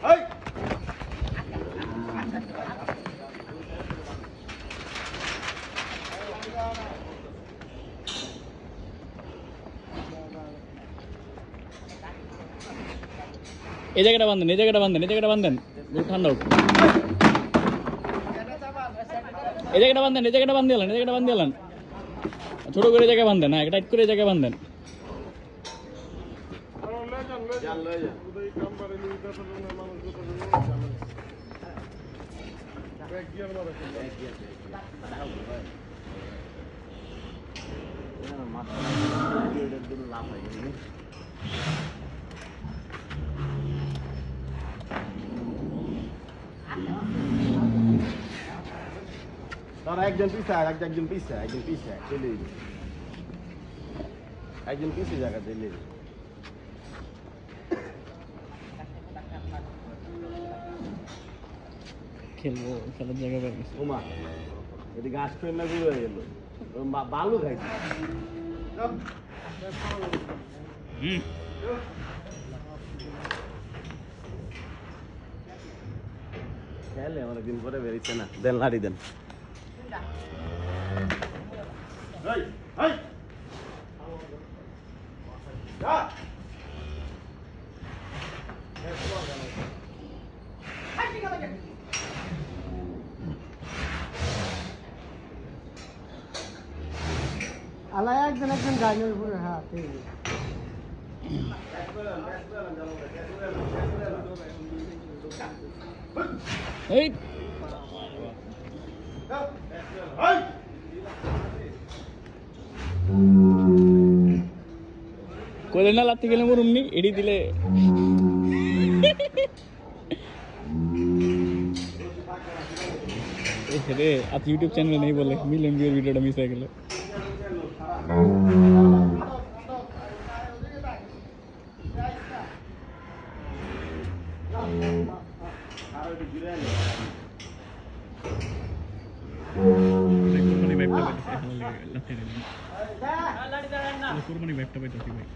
এই জায়গাটা বাঁধেন, এই জায়গাটা বাঁধেন, এই জায়গাটা বাঁধেন, ঠান্ডা হোক। এই জায়গাটা বাঁধেন, এই জায়গাটা বাঁধে এলেন, এই জায়গাটা বাঁধে এলেন, ছোট করে জায়গায় বাঁধেন, হ্যাঁ টাইট করে জায়গায় বাঁধেন। একজন পিছে একজন পিছে একজন পিছে চলে একজন পিছে জায়গা চলে খেলবো, খেলার জায়গা পাই ওমা এদিকে গাছ ফেল না ঘুরে গেল বালু খাইছি খেলে অনেকদিন পরে বেরিয়েছে না, দেন লাড়ি দেন। আলাই একজন একজন গাড়ির উপরে হাত এই কোলে না লাত্তি গেলে মোর অমনি এডি দিলে রে আজ ইউটিউব চ্যানেলে নেই বলে মিলিয়ন ভিউর ভিডিওটা মিস হয়ে গেল। কুরবানি ভাইবটা পাইতেছি ভাই,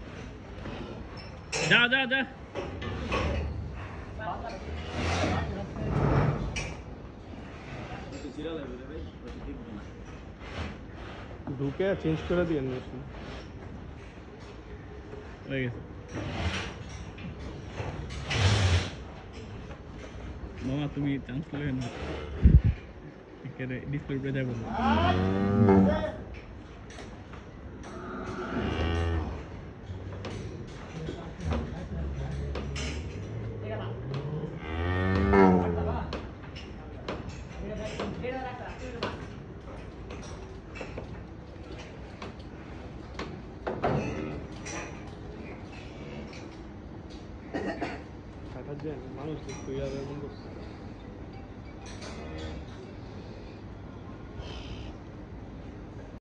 যা যা যা ঢুকে চেঞ্জ করে দিয়ে হয়ে গেছে। মামা তুমি চান্স পেলে না, ডিসপ্লে উপরে যাবো মানুষ দেখতে